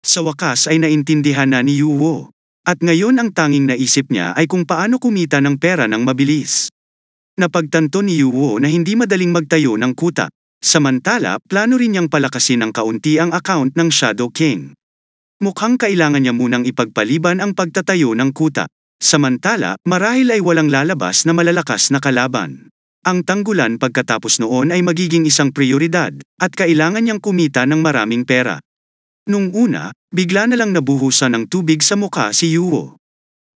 Sa wakas ay naintindihan na ni Yuwo. At ngayon ang tanging naisip niya ay kung paano kumita ng pera ng mabilis. Napagtanto ni Yuwo na hindi madaling magtayo ng kuta. Samantala, plano rin niyang palakasin ng kaunti ang account ng Shadow King. Mukhang kailangan niya munang ipagpaliban ang pagtatayo ng kuta. Samantala, marahil ay walang lalabas na malalakas na kalaban. Ang tanggulan pagkatapos noon ay magiging isang prioridad, at kailangan niyang kumita ng maraming pera. Nung una, bigla na lang nabuhusan ng tubig sa mukha si Yuwo.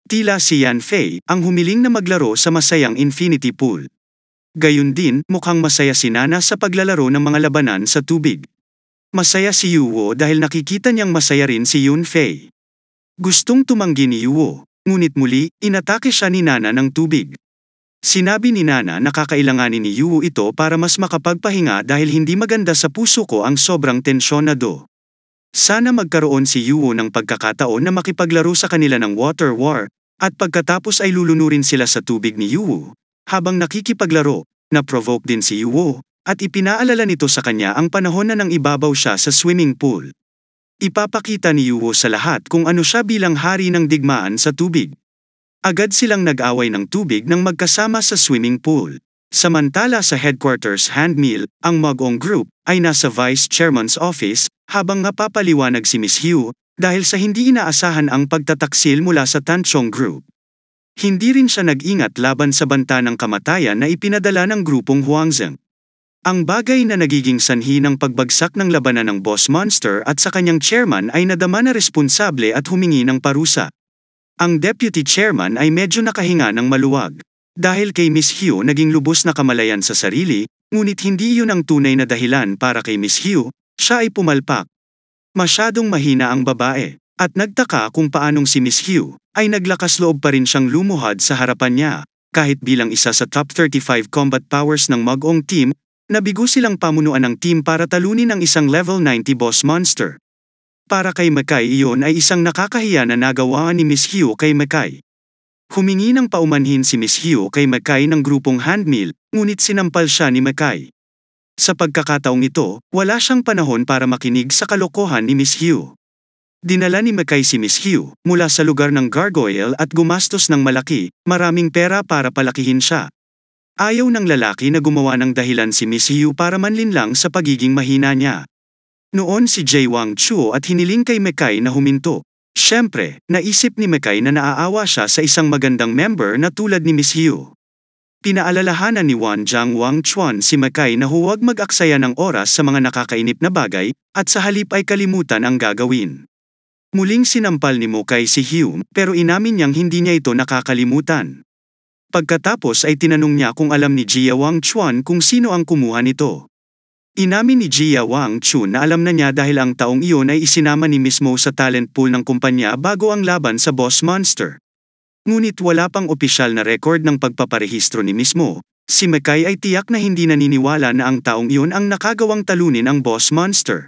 Tila si Yan Fei ang humiling na maglaro sa masayang infinity pool. Gayun din, mukhang masaya si Nana sa paglalaro ng mga labanan sa tubig. Masaya si Yuwo dahil nakikita niyang masaya rin si Yun Fei. Gustong tumanggi ni Yuwo, ngunit muli, inatake siya ni Nana ng tubig. Sinabi ni Nana na kakailanganin ni Yuwo ito para mas makapagpahinga dahil hindi maganda sa puso ko ang sobrang tensyonado. Sana magkaroon si Yuwo ng pagkakataon na makipaglaro sa kanila ng water war, at pagkatapos ay lulunurin sila sa tubig ni Yuwo. Habang nakikipaglaro, na-provoke din si Yuwo, at ipinaalala nito sa kanya ang panahon na nang ibabaw siya sa swimming pool. Ipapakita ni Yuwo sa lahat kung ano siya bilang hari ng digmaan sa tubig. Agad silang nag-away ng tubig nang magkasama sa swimming pool. Samantala sa headquarters handmill, ang Mag-ong Group ay nasa vice chairman's office habang napapaliwanag si Miss Hugh dahil sa hindi inaasahan ang pagtataksil mula sa Tanchong Group. Hindi rin siya nag-ingat laban sa banta ng kamatayan na ipinadala ng grupong Huangzheng. Ang bagay na nagiging sanhi ng pagbagsak ng labanan ng Boss Monster at sa kanyang chairman ay nadama na responsable at humingi ng parusa. Ang deputy chairman ay medyo nakahinga ng maluwag. Dahil kay Miss Hugh naging lubos na kamalayan sa sarili, ngunit hindi iyon ang tunay na dahilan para kay Miss Hugh, siya ay pumalpak. Masyadong mahina ang babae, at nagtaka kung paanong si Miss Hugh ay naglakas loob pa rin siyang lumuhad sa harapan niya, kahit bilang isa sa top 35 combat powers ng Mag-ong team, nabigo silang pamunuan ng team para talunin ang isang level 90 boss monster. Para kay Mackay iyon ay isang nakakahiya na nagawa ni Miss Hugh kay Mackay. Humingi ng paumanhin si Miss Hugh kay Mackay ng grupong handmill, ngunit sinampal siya ni Mackay. Sa pagkakataong ito, wala siyang panahon para makinig sa kalokohan ni Miss Hugh. Dinala ni Mackay si Miss Hugh mula sa lugar ng gargoyle at gumastos ng maraming pera para palakihin siya. Ayaw ng lalaki na gumawa ng dahilan si Miss Hugh para manlinlang sa pagiging mahina niya. Noon si Jay Wang Chuo at hiniling kay Mackay na huminto. Siyempre, naisip ni Mackay na naaawa siya sa isang magandang member na tulad ni Miss Hugh. Pinaalalahanan ni Wanjiang Wang Chuan si Mackay na huwag mag-aksaya ng oras sa mga nakakainip na bagay, at sa halip ay kalimutan ang gagawin. Muling sinampal ni Mackay si Hugh, pero inamin niyang hindi niya ito nakakalimutan. Pagkatapos ay tinanong niya kung alam ni Jia Wang Chuan kung sino ang kumuha nito. Inamin ni Jia Wang Chun na alam na niya dahil ang taong iyon ay isinama ni Miss Mo sa talent pool ng kumpanya bago ang laban sa Boss Monster. Ngunit wala pang opisyal na record ng pagpaparehistro ni Miss Mo, si Mackay ay tiyak na hindi naniniwala na ang taong iyon ang nakagawang talunin ang Boss Monster.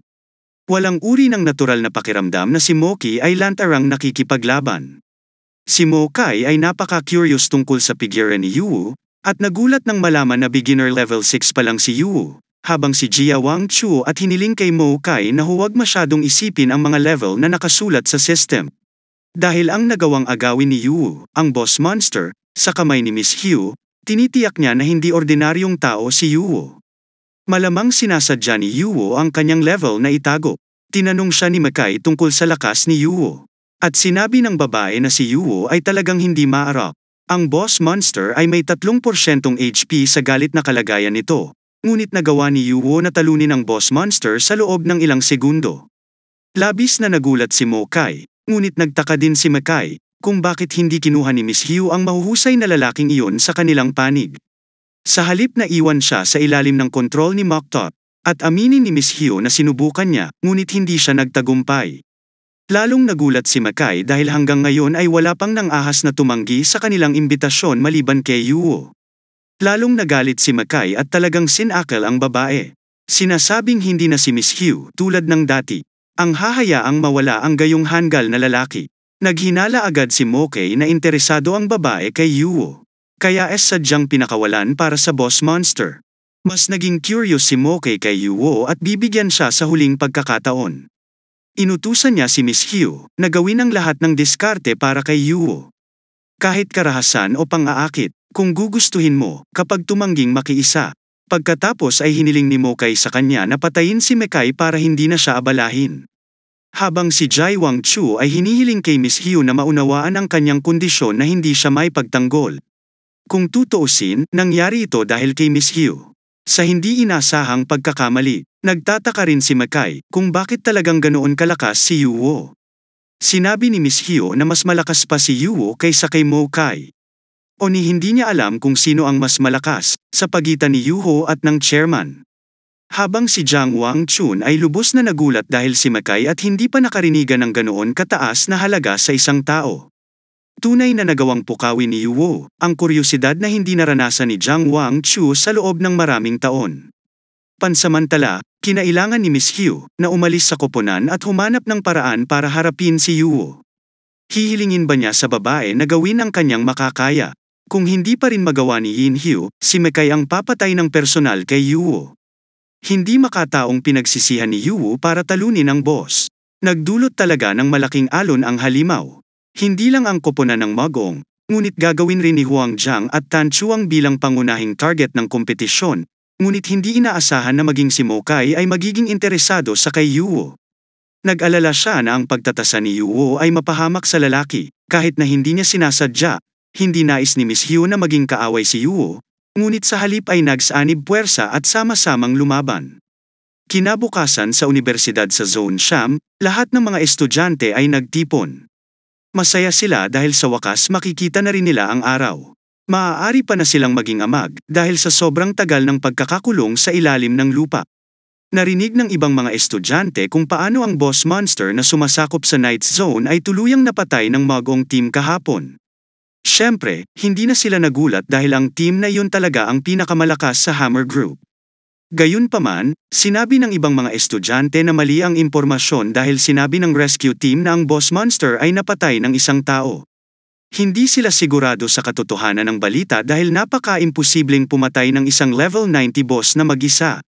Walang uri ng natural na pakiramdam na si Moki ay lantarang nakikipaglaban. Si Mokai ay napaka-curious tungkol sa figure ni Yuwu, at nagulat nang malaman na beginner level 6 pa lang si Yuwu. Habang si Jia Wang Chuo at hiniling kay Mokai na huwag masyadong isipin ang mga level na nakasulat sa system. Dahil ang nagawang agawin ni Yuwu, ang Boss Monster, sa kamay ni Miss Hugh, tinitiyak niya na hindi ordinaryong tao si Yuwu. Malamang sinasadya ni Yuwu ang kanyang level na itago. Tinanong siya ni Mackay tungkol sa lakas ni Yuwu. At sinabi ng babae na si Yuwu ay talagang hindi maarap. Ang Boss Monster ay may 3% HP sa galit na kalagayan nito. Ngunit nagawa ni Yuwu na talunin ang Boss Monster sa loob ng ilang segundo. Labis na nagulat si Mokai, ngunit nagtaka din si Mackay, kung bakit hindi kinuha ni Miss Hugh ang mahuhusay na lalaking iyon sa kanilang panig. Sa halip na iwan siya sa ilalim ng kontrol ni Moktop, at aminin ni Miss Hugh na sinubukan niya, ngunit hindi siya nagtagumpay. Lalong nagulat si Mackay dahil hanggang ngayon ay wala pang nang-ahas na tumanggi sa kanilang imbitasyon maliban kay Yuwu. Lalong nagalit si Mackay at talagang sinakal ang babae. Sinasabing hindi na si Miss Hugh tulad ng dati. Ang hahayaang mawala ang gayong hanggal na lalaki. Naghinala agad si Mokai na interesado ang babae kay Yuwu. Kaya sadyang pinakawalan para sa Boss Monster. Mas naging curious si Mokai kay Yuwu at bibigyan siya sa huling pagkakataon. Inutusan niya si Miss Hyo na gawin ang lahat ng diskarte para kay Yuwo. Kahit karahasan o pang-aakit, kung gugustuhin mo, kapag tumangging makiisa. Pagkatapos ay hiniling ni Mokay sa kanya na patayin si Mekay para hindi na siya abalahin. Habang si Jai Wang Chu ay hinihiling kay Miss Hyo na maunawaan ang kanyang kondisyon na hindi siya may pagtanggol. Kung tutuusin, nangyari ito dahil kay Miss Hyo. Sa hindi inasahang pagkakamali, nagtataka rin si Mekay kung bakit talagang ganoon kalakas si Yuwo. Sinabi ni Miss Hyo na mas malakas pa si Yuwo kaysa kay Mokay. O ni hindi niya alam kung sino ang mas malakas, sa pagitan ni Yuho at ng chairman. Habang si Jang Wang Chun ay lubos na nagulat dahil si Mekay at hindi pa nakarinigan ng ganoon kataas na halaga sa isang tao. Tunay na nagawang pukawin ni Yuwo, ang kuryosidad na hindi naranasan ni Jang Wang Chu sa loob ng maraming taon. Pansamantala, kinailangan ni Miss Hyo na umalis sa koponan at humanap ng paraan para harapin si Yuwo. Hihilingin ba niya sa babae na gawin ang kanyang makakaya? Kung hindi pa rin magawa ni Yin Hyo, si Mekay ang papatay ng personal kay Yuwo. Hindi makataong pinagsisihan ni Yuwo para talunin ang boss. Nagdulot talaga ng malaking alon ang halimaw. Hindi lang ang koponan ng Magong, ngunit gagawin rin ni Huang Zhang at Tan Chuang bilang pangunahing target ng kompetisyon, ngunit hindi inaasahan na maging si Mokay ay magiging interesado sa kay Yuwo. Nag-alala siya na ang pagtatasa ni Yuwo ay mapahamak sa lalaki, kahit na hindi niya sinasadya. Hindi nais ni Miss Hyo na maging kaaway si Yuwo, ngunit sa halip ay nagsanib puwersa at sama-samang lumaban. Kinabukasan sa Universidad sa Zone Sham, lahat ng mga estudyante ay nagtipon. Masaya sila dahil sa wakas makikita na rin nila ang araw. Maaari pa na silang maging amag dahil sa sobrang tagal ng pagkakakulong sa ilalim ng lupa. Narinig ng ibang mga estudyante kung paano ang boss monster na sumasakop sa Night Zone ay tuluyang napatay ng Magong team kahapon. Siyempre, hindi na sila nagulat dahil ang team na yun talaga ang pinakamalakas sa Hammer Group. Gayunpaman, sinabi ng ibang mga estudyante na mali ang impormasyon dahil sinabi ng rescue team na ang boss monster ay napatay ng isang tao. Hindi sila sigurado sa katotohanan ng balita dahil napaka-imposibleng pumatay ng isang level 90 boss na mag-isa.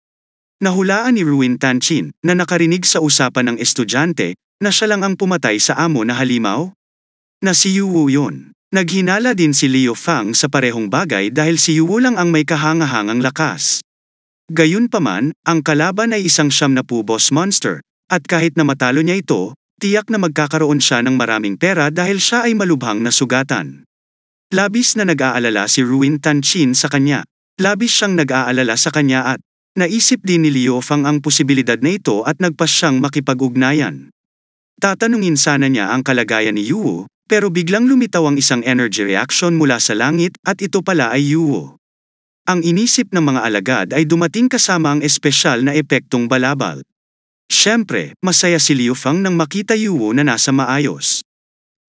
Nahulaan ni Ruin Tanchin na nakarinig sa usapan ng estudyante na siya lang ang pumatay sa amo na halimaw? Na si Yuwo yun. Naghinala din si Liu Fang sa parehong bagay dahil si Yuwo lang ang may kahangahangang lakas. Gayunpaman, ang kalaban ay isang 70 boss monster, at kahit na matalo niya ito, tiyak na magkakaroon siya ng maraming pera dahil siya ay malubhang na sugatan. Labis na nag-aalala si Ruin Tanchin sa kanya. Labis siyang nag-aalala sa kanya at naisip din ni Liu Fang ang posibilidad na ito at nagpas siyang makipag-ugnayan. Tatanungin sana niya ang kalagayan ni Yuwo, pero biglang lumitaw ang isang energy reaction mula sa langit at ito pala ay Yuwo. Ang inisip ng mga alagad ay dumating kasama ang espesyal na epektong balabal. Siyempre, masaya si Liu Fang nang makita Yuwo na nasa maayos.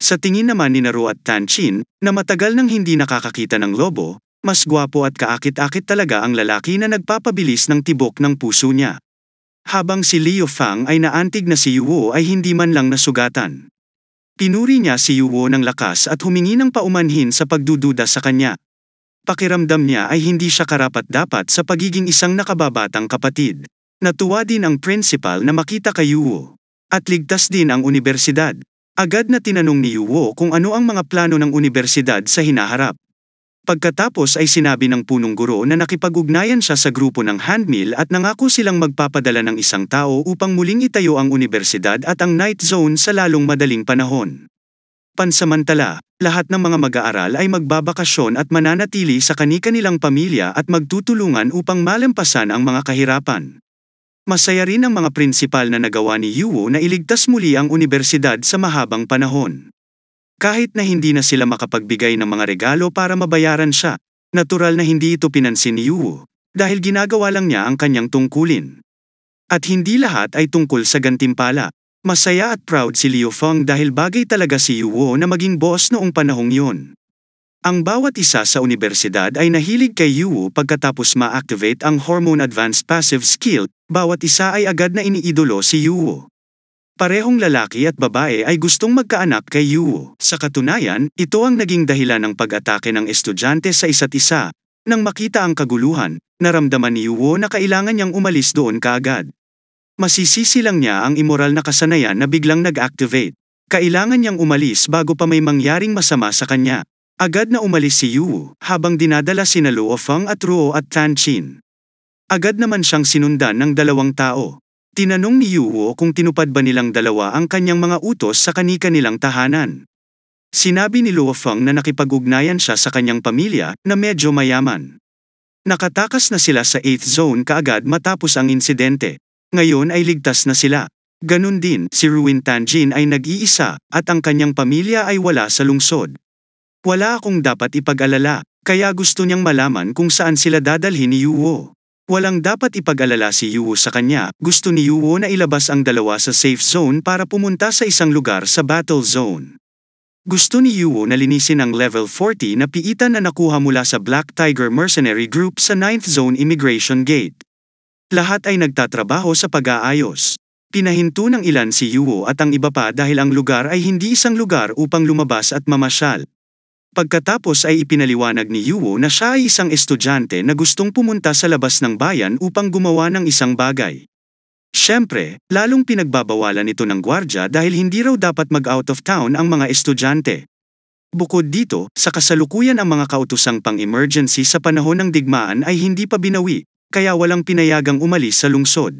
Sa tingin naman ni Naro at Tanchin, na matagal nang hindi nakakakita ng lobo, mas gwapo at kaakit-akit talaga ang lalaki na nagpapabilis ng tibok ng puso niya. Habang si Liu Fang ay naantig na si Yuwo ay hindi man lang nasugatan. Pinuri niya si Yuwo ng lakas at humingi ng paumanhin sa pagdududa sa kanya. Pakiramdam niya ay hindi siya karapat-dapat sa pagiging isang nakababatang kapatid. Natuwa din ang principal na makita kay Yuwo. At ligtas din ang universidad. Agad na tinanong ni Yuwo kung ano ang mga plano ng universidad sa hinaharap. Pagkatapos ay sinabi ng punong guro na nakipag-ugnayan siya sa grupo ng handmill at nangako silang magpapadala ng isang tao upang muling itayo ang universidad at ang Night Zone sa lalong madaling panahon. Pansamantala, lahat ng mga mag-aaral ay magbabakasyon at mananatili sa kani-kanilang pamilya at magtutulungan upang malampasan ang mga kahirapan. Masaya rin ang mga prinsipal na nagawa ni Yuwo na iligtas muli ang universidad sa mahabang panahon. Kahit na hindi na sila makapagbigay ng mga regalo para mabayaran siya, natural na hindi ito pinansin ni Yuwo, dahil ginagawa lang niya ang kanyang tungkulin. At hindi lahat ay tungkol sa gantimpala. Masaya at proud si Liu Fang dahil bagay talaga si Yuwo na maging boss noong panahong yun. Ang bawat isa sa universidad ay nahilig kay Yuwo pagkatapos ma-activate ang Hormone Advanced Passive Skill, bawat isa ay agad na iniidolo si Yuwo. Parehong lalaki at babae ay gustong magkaanak kay Yuwo. Sa katunayan, ito ang naging dahilan ng pag-atake ng estudyante sa isa't isa. Nang makita ang kaguluhan, naramdaman ni Yuwo na kailangan niyang umalis doon kaagad. Masisisi lang niya ang immoral na kasanayan na biglang nag-activate. Kailangan niyang umalis bago pa may mangyaring masama sa kanya. Agad na umalis si Yuwu, habang dinadala sina Luo Feng at Ruo at Tan Chin. Agad naman siyang sinundan ng dalawang tao. Tinanong ni Yuwu kung tinupad ba nilang dalawa ang kanyang mga utos sa kani-kanilang tahanan. Sinabi ni Luo Feng na nakipag-ugnayan siya sa kanyang pamilya na medyo mayaman. Nakatakas na sila sa 8th zone kaagad matapos ang insidente. Ngayon ay ligtas na sila. Ganun din, si Ruin Tanjin ay nag-iisa, at ang kanyang pamilya ay wala sa lungsod. Wala akong dapat ipag-alala, kaya gusto niyang malaman kung saan sila dadalhin ni Yuwo. Walang dapat ipag-alala si Yuwo sa kanya, gusto ni Yuwo na ilabas ang dalawa sa safe zone para pumunta sa isang lugar sa battle zone. Gusto ni Yuwo na linisin ang level 40 na piitan na nakuha mula sa Black Tiger Mercenary Group sa 9th Zone Immigration Gate. Lahat ay nagtatrabaho sa pag-aayos. Pinahinto ng ilan si Yuwo at ang iba pa dahil ang lugar ay hindi isang lugar upang lumabas at mamasyal. Pagkatapos ay ipinaliwanag ni Yuwo na siya ay isang estudyante na gustong pumunta sa labas ng bayan upang gumawa ng isang bagay. Siyempre, lalong pinagbabawalan ito ng gwardya dahil hindi raw dapat mag-out of town ang mga estudyante. Bukod dito, sa kasalukuyan ang mga kautosang pang-emergency sa panahon ng digmaan ay hindi pa binawi, kaya walang pinayagang umalis sa lungsod.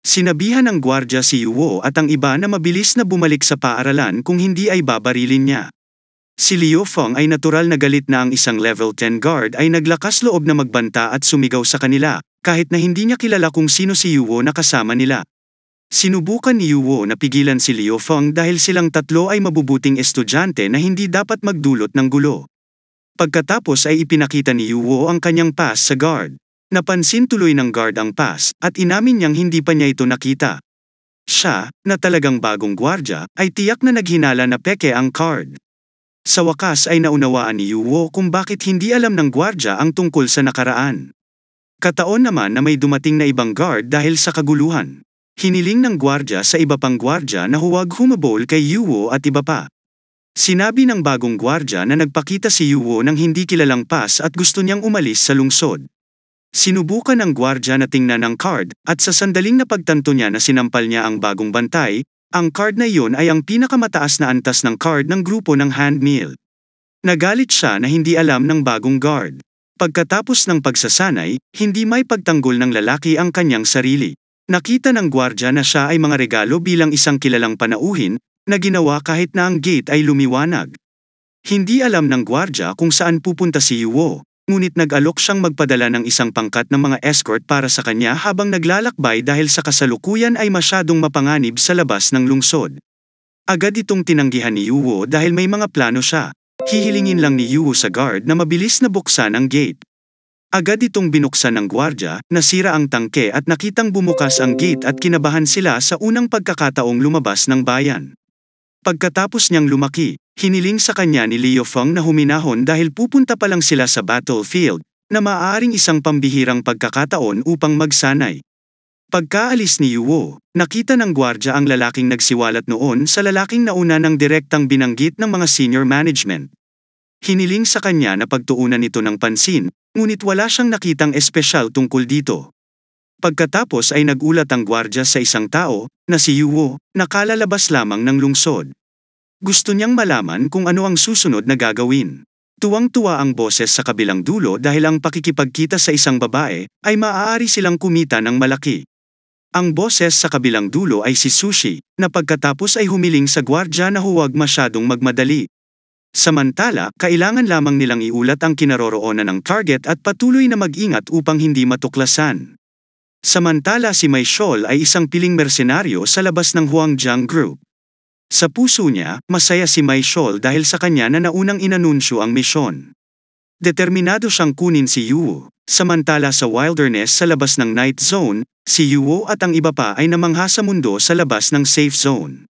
Sinabihan ng gwardya si Yuwo at ang iba na mabilis na bumalik sa paaralan kung hindi ay babarilin niya. Si Liu Feng ay natural na galit na ang isang level 10 guard ay naglakas loob na magbanta at sumigaw sa kanila, kahit na hindi niya kilala kung sino si Yuwo na kasama nila. Sinubukan ni Yuwo na pigilan si Liu Feng dahil silang tatlo ay mabubuting estudyante na hindi dapat magdulot ng gulo. Pagkatapos ay ipinakita ni Yuwo ang kanyang pass sa guard. Napansin tuloy ng guard ang pass at inamin niyang hindi pa niya ito nakita. Siya, na talagang bagong gwardya, ay tiyak na naghinala na peke ang card. Sa wakas ay naunawaan ni Yuwo kung bakit hindi alam ng gwardya ang tungkol sa nakaraan. Kataon naman na may dumating na ibang guard dahil sa kaguluhan. Hiniling ng gwardya sa iba pang gwardya na huwag humabol kay Yuwo at iba pa. Sinabi ng bagong gwardya na nagpakita si Yuwo ng hindi kilalang pass at gusto niyang umalis sa lungsod. Sinubukan ng gwardya na tingnan ang card at sa sandaling napagtanto niya na sinampal niya ang bagong bantay, ang card na iyon ay ang pinakamataas na antas ng card ng grupo ng handmill. Nagalit siya na hindi alam ng bagong guard. Pagkatapos ng pagsasanay, hindi may pagtanggol ng lalaki ang kanyang sarili. Nakita ng gwardya na siya ay mga regalo bilang isang kilalang panauhin, na ginawa kahit na ang gate ay lumiwanag. Hindi alam ng gwardya kung saan pupunta si Yuwo, ngunit nag-alok siyang magpadala ng isang pangkat ng mga escort para sa kanya habang naglalakbay dahil sa kasalukuyan ay masyadong mapanganib sa labas ng lungsod. Agad itong tinanggihan ni Yuwo dahil may mga plano siya. Hihilingin lang ni Yuwo sa guard na mabilis na buksan ang gate. Agad itong binuksan ng gwardya, nasira ang tangke at nakitang bumukas ang gate at kinabahan sila sa unang pagkakataong lumabas ng bayan. Pagkatapos niyang lumaki, hiniling sa kanya ni Liu Feng na huminahon dahil pupunta pa lang sila sa battlefield, na maaaring isang pambihirang pagkakataon upang magsanay. Pagkaalis ni Yuwo, nakita ng gwardya ang lalaking nagsiwalat noon sa lalaking nauna ng direktang binanggit ng mga senior management. Hiniling sa kanya na pagtuunan ito ng pansin, ngunit wala siyang nakitang espesyal tungkol dito. Pagkatapos ay nagulat ang gwardya sa isang tao, na si Yuwo, na kalalabas lamang ng lungsod. Gusto niyang malaman kung ano ang susunod na gagawin. Tuwang-tuwa ang boses sa kabilang dulo dahil ang pakikipagkita sa isang babae, ay maaari silang kumita ng malaki. Ang boses sa kabilang dulo ay si Sushi, na pagkatapos ay humiling sa gwardya na huwag masyadong magmadali. Samantala, kailangan lamang nilang iulat ang kinaroroonan ng target at patuloy na mag-ingat upang hindi matuklasan. Samantala si Mai Shol ay isang piling mersenaryo sa labas ng Huangjiang Group. Sa puso niya, masaya si Mai Shol dahil sa kanya na naunang inanunsyo ang misyon. Determinado siyang kunin si Yuwo, samantala sa wilderness sa labas ng night zone, si Yuwo at ang iba pa ay namangha sa mundo sa labas ng safe zone.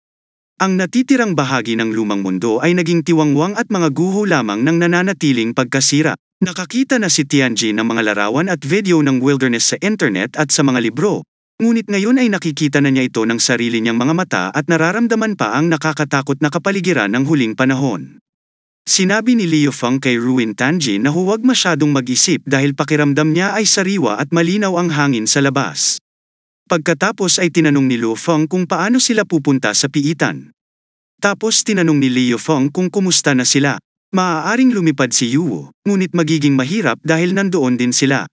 Ang natitirang bahagi ng lumang mundo ay naging tiwangwang at mga guho lamang ng nananatiling pagkasira. Nakakita na si Tianjin ng mga larawan at video ng wilderness sa internet at sa mga libro, ngunit ngayon ay nakikita na niya ito ng sarili niyang mga mata at nararamdaman pa ang nakakatakot na kapaligiran ng huling panahon. Sinabi ni Liu Feng kay Ruin Tanjin na huwag masyadong mag-isip dahil pakiramdam niya ay sariwa at malinaw ang hangin sa labas. Pagkatapos ay tinanong ni Luo Feng kung paano sila pupunta sa piitan. Tapos tinanong ni Liu Feng kung kumusta na sila. Maaaring lumipad si Yuwo, ngunit magiging mahirap dahil nandoon din sila.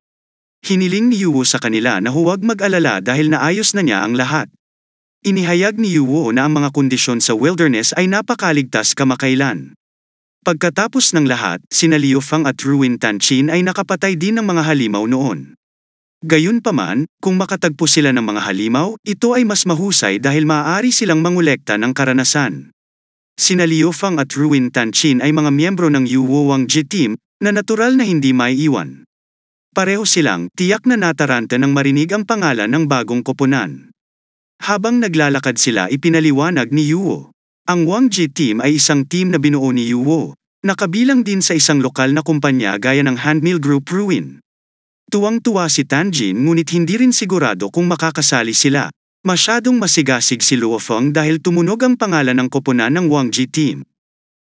Hiniling ni Yuwo sa kanila na huwag mag-alala dahil naayos na niya ang lahat. Inihayag ni Yuwo na ang mga kondisyon sa wilderness ay napakaligtas kamakailan. Pagkatapos ng lahat, sina Liu Feng at Ruin Tanchin ay nakapatay din ng mga halimaw noon. Gayunpaman, kung makatagpo sila ng mga halimaw, ito ay mas mahusay dahil maaari silang mangolekta ng karanasan. Sina Liu Feng at Ruin Tanchin ay mga miyembro ng Yuwo Wangji team na natural na hindi maiiwan. Pareho silang tiyak na nataranta nang marinig ang pangalan ng bagong koponan. Habang naglalakad sila ipinaliwanag ni Yuwo. Ang Wangji team ay isang team na binuo ni Yuwo, nakabilang din sa isang lokal na kumpanya gaya ng Handmill Group Ruin. Tuwang-tuwa si Tanjin ngunit hindi rin sigurado kung makakasali sila. Masyadong masigasig si Luo Feng dahil tumunog ang pangalan ng koponan ng Wangji team.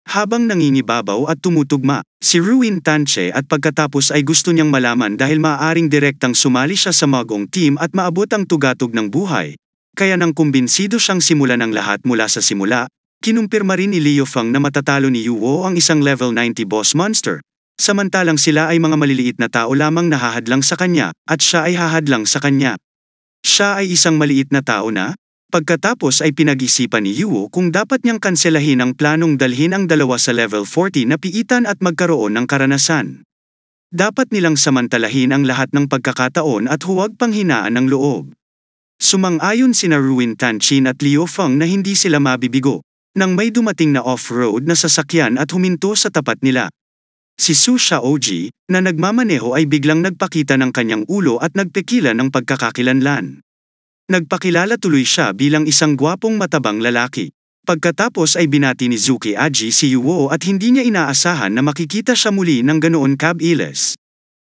Habang nangingibabaw at tumutugma, si Ruin Tanche at pagkatapos ay gusto niyang malaman dahil maaaring direktang sumali siya sa Magong team at maabot ang tugatog ng buhay. Kaya nang kumbinsido siyang simulan ang lahat mula sa simula, kinumpirma rin ni Liu Feng na matatalo ni Yuwo ang isang level 90 boss monster. Samantalang sila ay mga maliliit na tao lamang na hahadlang sa kanya at siya ay hahadlang sa kanya. Siya ay isang maliit na tao na, pagkatapos ay pinag-isipan ni Yuwo kung dapat niyang kanselahin ang planong dalhin ang dalawa sa level 40 na piitan at magkaroon ng karanasan. Dapat nilang samantalahin ang lahat ng pagkakataon at huwag panghinaan ng loob. Sumang-ayon sina Ruin Tanchin at Liu Feng na hindi sila mabibigo, nang may dumating na off-road na sasakyan at huminto sa tapat nila. Si Su Xiaoji, na nagmamaneho ay biglang nagpakita ng kanyang ulo at nagpekila ng pagkakakilanlan. Nagpakilala tuloy siya bilang isang gwapong matabang lalaki. Pagkatapos ay binati ni Zuki Aji si Yuwo at hindi niya inaasahan na makikita siya muli ng ganoon kabilis.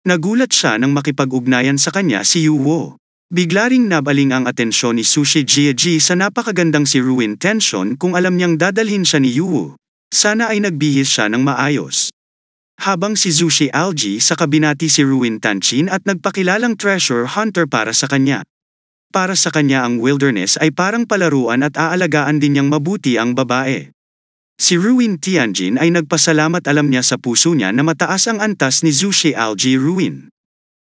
Nagulat siya nang makipag-ugnayan sa kanya si Yuwo. Bigla ring nabaling ang atensyon ni Sushi Jiaji sa napakagandang si Ruin Tension kung alam niyang dadalhin siya ni Yuwo. Sana ay nagbihis siya ng maayos. Habang si Zushi Alji sa kabinati si Ruin Tanchin at nagpakilalang treasure hunter para sa kanya. Para sa kanya ang wilderness ay parang palaruan at aalagaan din niyang mabuti ang babae. Si Ruin Tianjin ay nagpasalamat alam niya sa puso niya na mataas ang antas ni Zushi Alji Ruin.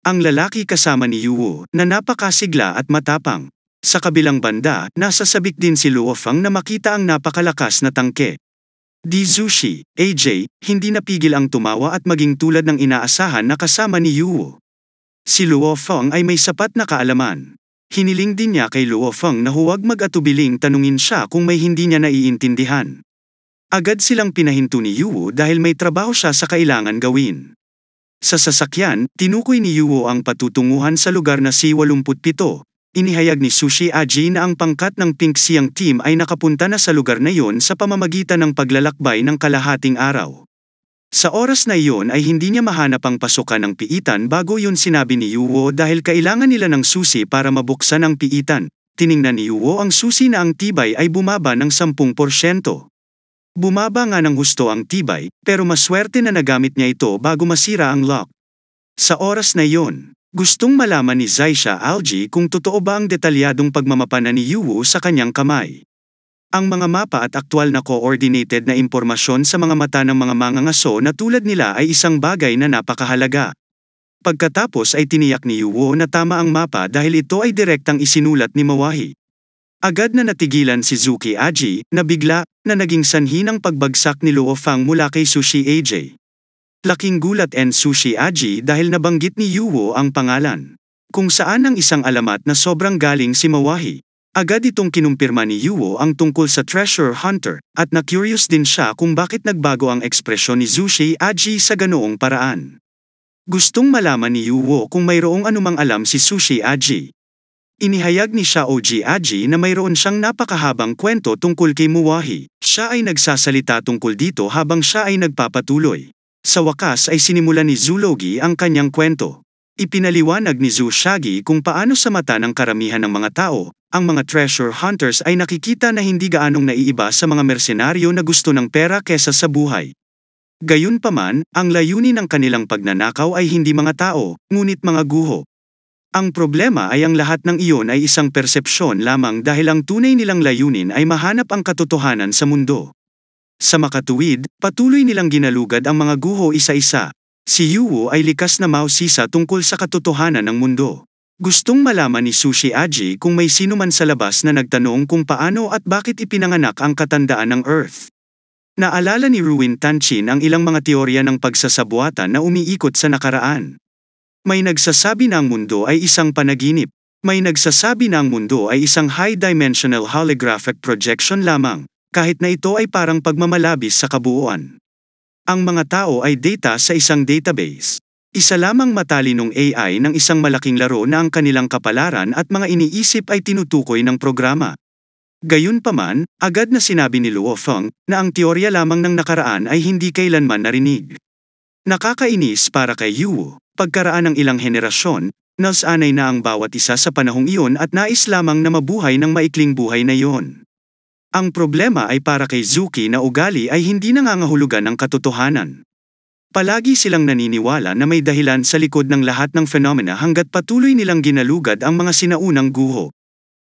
Ang lalaki kasama ni Yuwo na napakasigla at matapang. Sa kabilang banda, nasasabik din si Luo Feng na makita ang napakalakas na tangke. Di Zushi, AJ, hindi napigil ang tumawa at maging tulad ng inaasahan na kasama ni Yuwo. Si Luo Feng ay may sapat na kaalaman. Hiniling din niya kay Luo Feng na huwag mag-atubiling tanungin siya kung may hindi niya naiintindihan. Agad silang pinahinto ni Yuwo dahil may trabaho siya sa kailangan gawin. Sa sasakyan, tinukoy ni Yuwo ang patutunguhan sa lugar na C-87. Inihayag ni Sushi Aji na ang pangkat ng Pink Siang team ay nakapunta na sa lugar na iyon sa pamamagitan ng paglalakbay ng kalahating araw. Sa oras na iyon ay hindi niya mahanap ang pasukan ng piitan bago yun sinabi ni Yuwo dahil kailangan nila ng susi para mabuksan ang piitan. Tiningnan ni Yuwo ang susi na ang tibay ay bumaba ng 10%. Bumaba nga ng husto ang tibay, pero maswerte na nagamit niya ito bago masira ang lock. Sa oras na iyon, gustong malaman ni Zaisha Alji kung totoo ba ang detalyadong pagmamapana ni Yuwo sa kanyang kamay. Ang mga mapa at aktwal na coordinated na impormasyon sa mga mata ng mga mangangaso na tulad nila ay isang bagay na napakahalaga. Pagkatapos ay tiniyak ni Yuwo na tama ang mapa dahil ito ay direktang isinulat ni Mawahi. Agad na natigilan si Zuki Aji, na bigla, na naging sanhi ng pagbagsak ni Luo Feng mula kay Sushi AJ. Laking gulat en Sushi Aji dahil nabanggit ni Yuwo ang pangalan. Kung saan ang isang alamat na sobrang galing si Mawahi. Agad itong kinumpirma ni Yuwo ang tungkol sa treasure hunter, at na-curious din siya kung bakit nagbago ang ekspresyon ni Sushi Aji sa ganoong paraan. Gustong malaman ni Yuwo kung mayroong anumang alam si Sushi Aji. Inihayag ni Xiaoji Aji na mayroon siyang napakahabang kwento tungkol kay Mawahi. Siya ay nagsasalita tungkol dito habang siya ay nagpapatuloy. Sa wakas ay sinimulan ni Zulogi ang kanyang kwento. Ipinaliwanag ni Zhu Shagi kung paano sa mata ng karamihan ng mga tao, ang mga treasure hunters ay nakikita na hindi gaanong naiiba sa mga mersenaryo na gusto ng pera kesa sa buhay. Gayunpaman, ang layunin ng kanilang pagnanakaw ay hindi mga tao, ngunit mga guho. Ang problema ay ang lahat ng iyon ay isang persepsyon lamang dahil ang tunay nilang layunin ay mahanap ang katotohanan sa mundo. Sa makatuwid, patuloy nilang ginalugad ang mga guho isa-isa. Si Yuwo ay likas na mausisa tungkol sa katotohanan ng mundo. Gustong malaman ni Sushi Aji kung may sino man sa labas na nagtanong kung paano at bakit ipinanganak ang katandaan ng Earth. Naalala ni Ruin Tanchin ang ilang mga teorya ng pagsasabuatan na umiikot sa nakaraan. May nagsasabi na ang mundo ay isang panaginip. May nagsasabi na ang mundo ay isang high-dimensional holographic projection lamang, kahit na ito ay parang pagmamalabis sa kabuuan. Ang mga tao ay data sa isang database. Isa lamang matalinong AI ng isang malaking laro na ang kanilang kapalaran at mga iniisip ay tinutukoy ng programa. Gayunpaman, agad na sinabi ni Luo Feng na ang teorya lamang ng nakaraan ay hindi kailanman narinig. Nakakainis para kay Yuwo, pagkaraan ng ilang henerasyon, nasanay na ang bawat isa sa panahong iyon at nais lamang na mabuhay ng maikling buhay na iyon. Ang problema ay para kay Zuki na ugali ay hindi nangangahulugan ng katotohanan. Palagi silang naniniwala na may dahilan sa likod ng lahat ng phenomena hanggat patuloy nilang ginalugad ang mga sinaunang guho.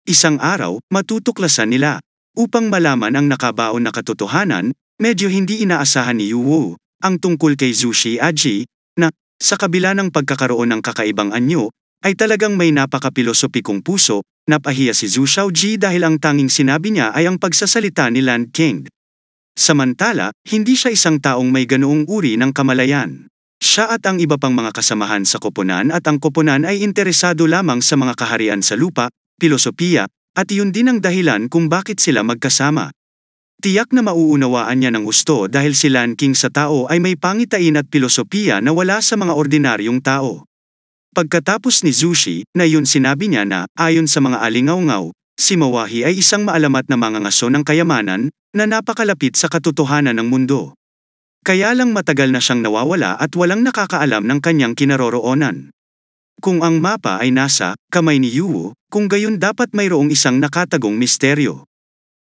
Isang araw, matutuklasan nila. Upang malaman ang nakabaon na katotohanan, medyo hindi inaasahan ni Yuwo, ang tungkol kay Sushi Aji, na, sa kabila ng pagkakaroon ng kakaibang anyo, ay talagang may napaka-pilosopikong puso. Napahiya si Zhu Xiaoji dahil ang tanging sinabi niya ay ang pagsasalita ni Land King. Samantala, hindi siya isang taong may ganoong uri ng kamalayan. Siya at ang iba pang mga kasamahan sa koponan at ang koponan ay interesado lamang sa mga kaharian sa lupa, pilosopiya, at iyon din ang dahilan kung bakit sila magkasama. Tiyak na mauunawaan niya ng gusto dahil si Land King sa tao ay may pangitain at pilosopiya na wala sa mga ordinaryong tao. Pagkatapos ni Zushi, na yun sinabi niya na, ayon sa mga alingaw-ngaw, si Mawahi ay isang maalamat na mangangaso ng kayamanan, na napakalapit sa katotohanan ng mundo. Kaya lang matagal na siyang nawawala at walang nakakaalam ng kanyang kinaroroonan. Kung ang mapa ay nasa kamay ni Yuwo, kung gayon dapat mayroong isang nakatagong misteryo.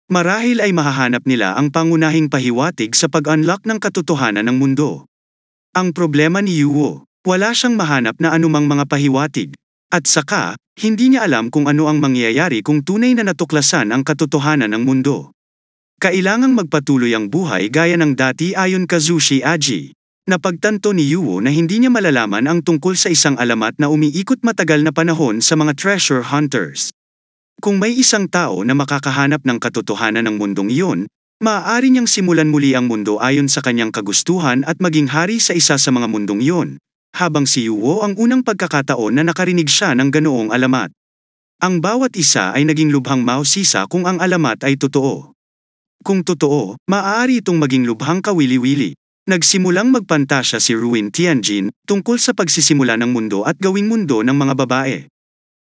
Marahil ay mahahanap nila ang pangunahing pahiwatig sa pag-unlock ng katotohanan ng mundo. Ang problema ni Yuwo, wala siyang mahanap na anumang mga pahiwatig. At saka, hindi niya alam kung ano ang mangyayari kung tunay na natuklasan ang katotohanan ng mundo. Kailangang magpatuloy ang buhay gaya ng dati ayon kay Sushi Aji. Napagtanto ni Yuwo na hindi niya malalaman ang tungkol sa isang alamat na umiikot matagal na panahon sa mga treasure hunters. Kung may isang tao na makakahanap ng katotohanan ng mundong iyon, maaari niyang simulan muli ang mundo ayon sa kanyang kagustuhan at maging hari sa isa sa mga mundong iyon, habang si Yuwo ang unang pagkakataon na nakarinig siya ng ganoong alamat. Ang bawat isa ay naging lubhang mausisa kung ang alamat ay totoo. Kung totoo, maaari itong maging lubhang kawili-wili. Nagsimulang magpantasya si Ruin Tianjin tungkol sa pagsisimula ng mundo at gawing mundo ng mga babae.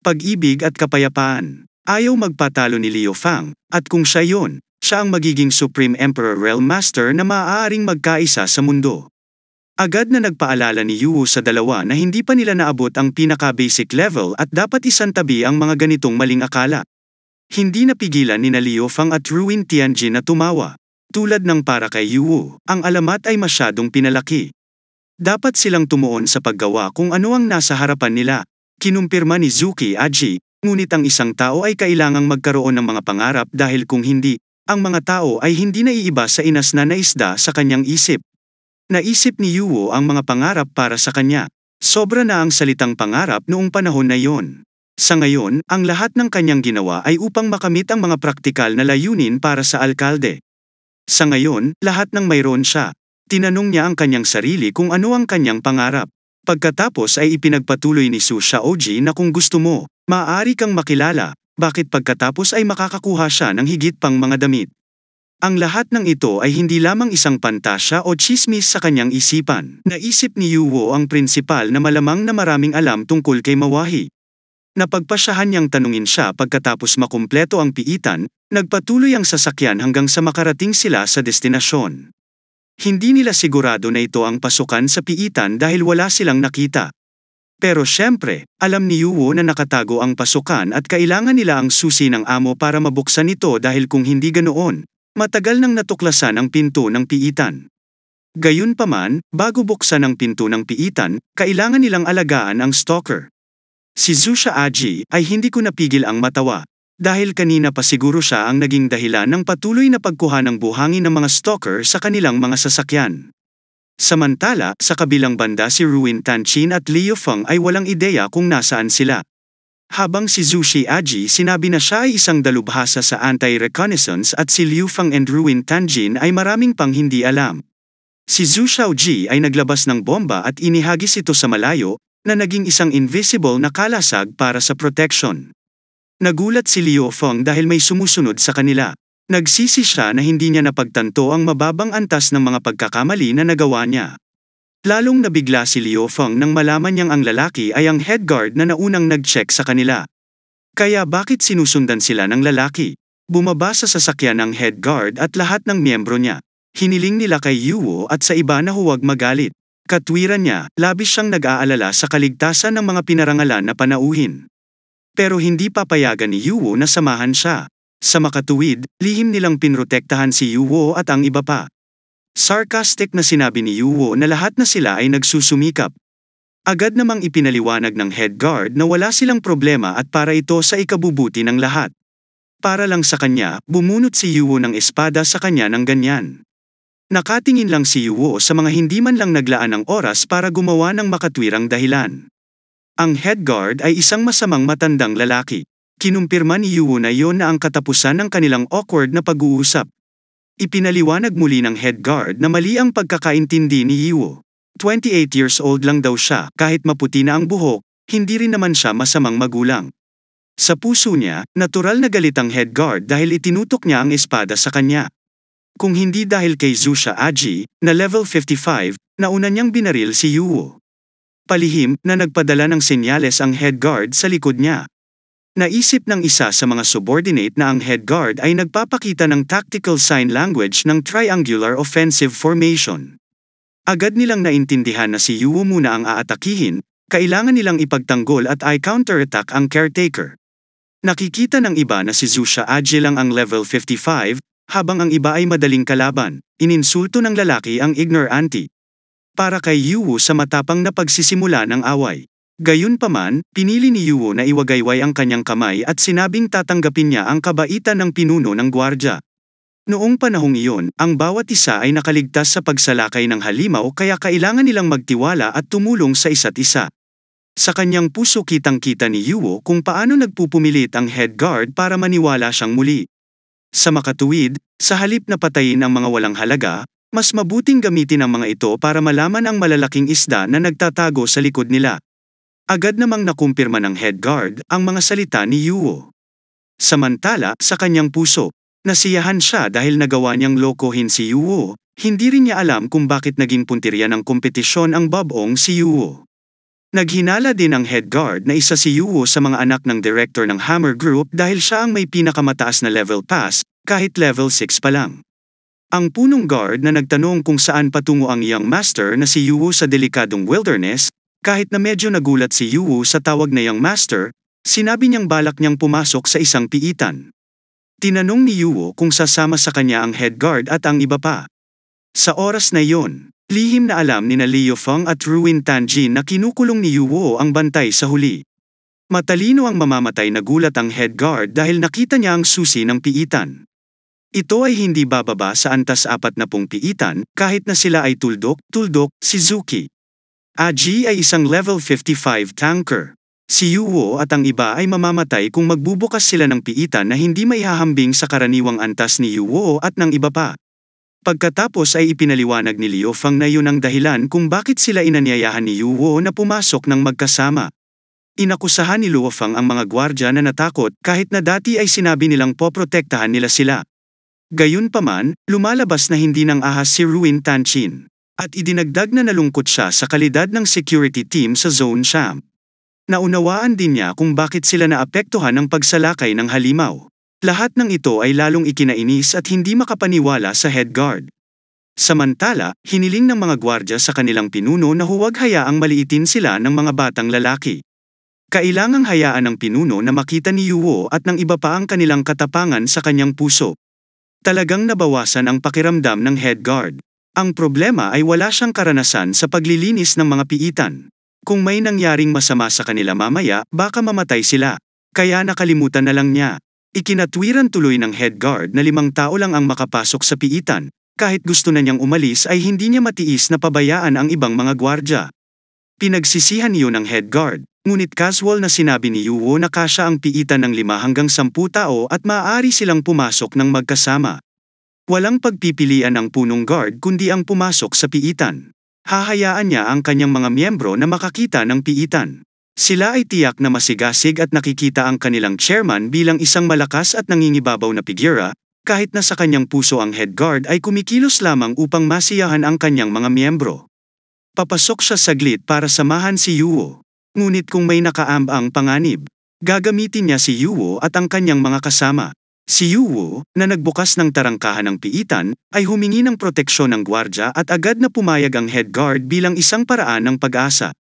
Pag-ibig at kapayapaan. Ayaw magpatalo ni Liu Fang, at kung siya yon, siya ang magiging Supreme Emperor Realm Master na maaaring magkaisa sa mundo. Agad na nagpaalala ni Yuwo sa dalawa na hindi pa nila naabot ang pinaka-basic level at dapat isantabi ang mga ganitong maling akala. Hindi napigilan ni Liu Fang at Ruin Tianjin na tumawa. Tulad ng para kay Yuwo, ang alamat ay masyadong pinalaki. Dapat silang tumuon sa paggawa kung ano ang nasa harapan nila. Kinumpirma ni Zuki Aji, ngunit ang isang tao ay kailangang magkaroon ng mga pangarap dahil kung hindi, ang mga tao ay hindi naiiba sa inas na isda sa kanyang isip. Naisip ni Yuwo ang mga pangarap para sa kanya. Sobra na ang salitang pangarap noong panahon na iyon. Sa ngayon, ang lahat ng kanyang ginawa ay upang makamit ang mga praktikal na layunin para sa alkalde. Sa ngayon, lahat ng mayroon siya. Tinanong niya ang kanyang sarili kung ano ang kanyang pangarap. Pagkatapos ay ipinagpatuloy ni Su Xiaoji na kung gusto mo, maaari kang makilala, bakit pagkatapos ay makakakuha siya ng higit pang mga damit. Ang lahat ng ito ay hindi lamang isang pantasya o tsismis sa kanyang isipan. Naisip ni Yuwo ang prinsipal na malamang na maraming alam tungkol kay Mawahi. Napagpasyahan niyang tanungin siya pagkatapos makumpleto ang piitan, nagpatuloy ang sasakyan hanggang sa makarating sila sa destinasyon. Hindi nila sigurado na ito ang pasukan sa piitan dahil wala silang nakita. Pero syempre, alam ni Yuwo na nakatago ang pasukan at kailangan nila ang susi ng amo para mabuksan ito dahil kung hindi ganoon, matagal nang natuklasan ang pinto ng piitan. Gayunpaman, bago buksan ang pinto ng piitan, kailangan nilang alagaan ang stalker. Si Zusha Aji ay hindi ko napigil ang matawa. Dahil kanina pa siguro siya ang naging dahilan ng patuloy na pagkuha ng buhangin ng mga stalker sa kanilang mga sasakyan. Samantala, sa kabilang banda si Ruin Tanchin at Liu Feng ay walang ideya kung nasaan sila. Habang si Zushi Aji sinabi na siya ay isang dalubhasa sa anti-reconnaissance at si Liu Feng and Ruin Tanjin ay maraming pang hindi alam. Si Zhu Xiaoji ay naglabas ng bomba at inihagis ito sa malayo, na naging isang invisible na kalasag para sa protection. Nagulat si Liu Feng dahil may sumusunod sa kanila. Nagsisi siya na hindi niya napagtanto ang mababang antas ng mga pagkakamali na nagawa niya. Lalong nabigla si Liu Feng nang malaman niyang ang lalaki ay ang head guard na naunang nag-check sa kanila. Kaya bakit sinusundan sila ng lalaki? Bumaba sa sasakyan ng head guard at lahat ng miyembro niya. Hiniling nila kay Yuwo at sa iba na huwag magalit. Katwiran niya, labis siyang nag-aalala sa kaligtasan ng mga pinarangalan na panauhin. Pero hindi papayagan ni Yuwo na samahan siya. Sa makatuwid, lihim nilang pinrotektahan si Yuwo at ang iba pa. Sarcastic na sinabi ni Yuwo na lahat na sila ay nagsusumikap. Agad namang ipinaliwanag ng head guard na wala silang problema at para ito sa ikabubuti ng lahat. Para lang sa kanya, bumunot si Yuwo ng espada sa kanya ng ganyan. Nakatingin lang si Yuwo sa mga hindi man lang naglaan ng oras para gumawa ng makatwirang dahilan. Ang head guard ay isang masamang matandang lalaki. Kinumpirma ni Yuwo na iyon na ang katapusan ng kanilang awkward na pag-uusap. Ipinaliwanag muli ng head guard na mali ang pagkakaintindi ni Yuwo. 28 years old lang daw siya, kahit maputi na ang buhok, hindi rin naman siya masamang magulang. Sa puso niya, natural na galit ang head guard dahil itinutok niya ang espada sa kanya. Kung hindi dahil kay Zusha Aji, na level 55, nauna niyang binaril si Yuwo. Palihim na nagpadala ng senyales ang head guard sa likod niya. Naisip ng isa sa mga subordinate na ang head guard ay nagpapakita ng tactical sign language ng triangular offensive formation. Agad nilang naintindihan na si Yuwo muna ang aatakihin, kailangan nilang ipagtanggol at i-counterattack ang caretaker. Nakikita ng iba na si Zusha Aji lang ang level 55, habang ang iba ay madaling kalaban. Ininsulto ng lalaki ang ignorante. Para kay Yuwo sa matapang na pagsisimula ng away. Gayunpaman, pinili ni Yuwo na iwagayway ang kanyang kamay at sinabing tatanggapin niya ang kabaitan ng pinuno ng gwardya. Noong panahong iyon, ang bawat isa ay nakaligtas sa pagsalakay ng halimaw kaya kailangan nilang magtiwala at tumulong sa isa't isa. Sa kanyang puso kitang-kita ni Yuwo kung paano nagpupumilit ang head guard para maniwala siyang muli. Sa makatuwid, sa halip na patayin ang mga walang halaga, mas mabuting gamitin ang mga ito para malaman ang malalaking isda na nagtatago sa likod nila. Agad namang nakumpirma ng head guard ang mga salita ni Yuwo. Samantala, sa kanyang puso, nasiyahan siya dahil nagawa niyang lokohin si Yuwo. Hindi rin niya alam kung bakit naging puntirya ng kompetisyon ang babong si Yuwo. Naghinala din ang head guard na isa si Yuwo sa mga anak ng director ng Hammer Group dahil siya ang may pinakamataas na level pass, kahit level 6 pa lang. Ang punong guard na nagtanong kung saan patungo ang young master na si Yuwo sa delikadong wilderness, kahit na medyo nagulat si Yuwo sa tawag na young master, sinabi niyang balak niyang pumasok sa isang piitan. Tinanong ni Yuwo kung sasama sa kanya ang head guard at ang iba pa. Sa oras na iyon, lihim na alam ni Liu Feng at Ruin Tanjin na kinukulong ni Yuwo ang bantay sa huli. Matalino ang mamamatay na gulat ang head guard dahil nakita niya ang susi ng piitan. Ito ay hindi bababa sa antas 40 piitan, kahit na sila ay tuldok, Shizuki. Aji ay isang level 55 tanker. Si Yuwo at ang iba ay mamamatay kung magbubukas sila ng piitan na hindi maihahambing sa karaniwang antas ni Yuwo at ng iba pa. Pagkatapos ay ipinaliwanag ni Liu Feng na yun ang dahilan kung bakit sila inanyayahan ni Yuwo na pumasok ng magkasama. Inakusahan ni Liu Feng ang mga gwardya na natakot kahit na dati ay sinabi nilang poprotektahan nila sila. Gayunpaman, lumalabas na hindi nang ahas si Ruin Tanchin. At idinagdag na nalungkot siya sa kalidad ng security team sa Zone Sham. Naunawaan din niya kung bakit sila naapektuhan ng pagsalakay ng halimaw. Lahat ng ito ay lalong ikinainis at hindi makapaniwala sa head guard. Samantala, hiniling ng mga gwardya sa kanilang pinuno na huwag hayaang maliitin sila ng mga batang lalaki. Kailangang hayaan ng pinuno na makita ni Yuwo at ng iba pa ang kanilang katapangan sa kanyang puso. Talagang nabawasan ang pakiramdam ng head guard. Ang problema ay wala siyang karanasan sa paglilinis ng mga piitan. Kung may nangyaring masama sa kanila mamaya, baka mamatay sila. Kaya nakalimutan na lang niya. Ikinatwiran tuloy ng head guard na 5 tao lang ang makapasok sa piitan. Kahit gusto na niyang umalis ay hindi niya matiis na pabayaan ang ibang mga gwardya. Pinagsisihan iyon ng head guard, ngunit casual na sinabi ni Yuwo na kasya ang piitan ng 5 hanggang 10 tao at maaari silang pumasok ng magkasama. Walang pagpipilian ang punong guard kundi ang pumasok sa piitan. Hahayaan niya ang kanyang mga miyembro na makakita ng piitan. Sila ay tiyak na masigasig at nakikita ang kanilang chairman bilang isang malakas at nangingibabaw na figura, kahit na sa kanyang puso ang head guard ay kumikilos lamang upang masiyahan ang kanyang mga miyembro. Papasok siya saglit para samahan si Yuwo. Ngunit kung may nakaambang panganib, gagamitin niya si Yuwo at ang kanyang mga kasama. Si Yuwo, na nagbukas ng tarangkahan ng piitan, ay humingi ng proteksyon ng gwardya at agad na pumayag ang head guard bilang isang paraan ng pag-asa.